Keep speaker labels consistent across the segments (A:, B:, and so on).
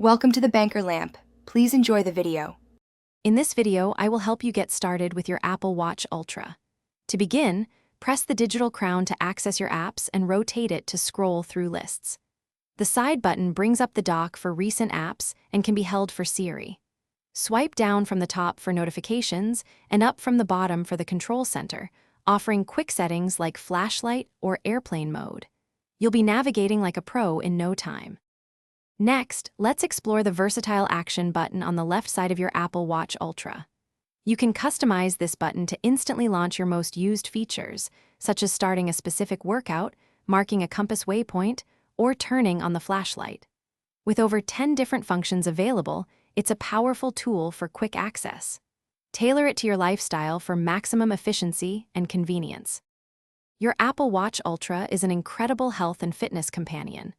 A: Welcome to the Banker Lamp. Please enjoy the video.
B: In this video, I will help you get started with your Apple Watch Ultra. To begin, press the digital crown to access your apps and rotate it to scroll through lists. The side button brings up the dock for recent apps and can be held for Siri. Swipe down from the top for notifications and up from the bottom for the control center, offering quick settings like flashlight or airplane mode. You'll be navigating like a pro in no time. Next, let's explore the versatile action button on the left side of your Apple Watch Ultra. You can customize this button to instantly launch your most used features, such as starting a specific workout, marking a compass waypoint, or turning on the flashlight. With over 10 different functions available, it's a powerful tool for quick access. Tailor it to your lifestyle for maximum efficiency and convenience. Your Apple Watch Ultra is an incredible health and fitness companion.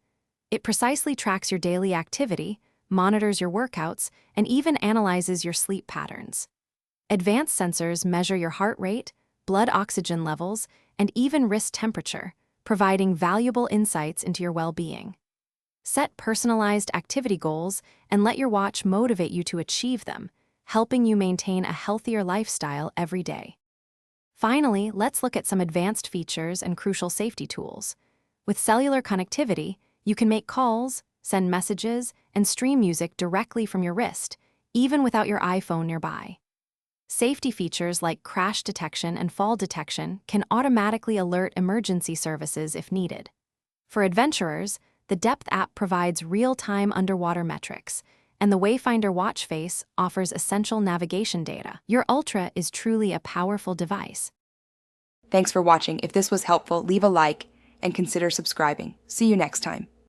B: It precisely tracks your daily activity, monitors your workouts, and even analyzes your sleep patterns. Advanced sensors measure your heart rate, blood oxygen levels, and even wrist temperature, providing valuable insights into your well-being. Set personalized activity goals and let your watch motivate you to achieve them, helping you maintain a healthier lifestyle every day. Finally, let's look at some advanced features and crucial safety tools. With cellular connectivity, you can make calls, send messages, and stream music directly from your wrist, even without your iPhone nearby. Safety features like crash detection and fall detection can automatically alert emergency services if needed. For adventurers, the Depth app provides real-time underwater metrics, and the Wayfinder watch face offers essential navigation data. Your Ultra is truly a powerful device.
A: Thanks for watching. If this was helpful, leave a like and consider subscribing. See you next time.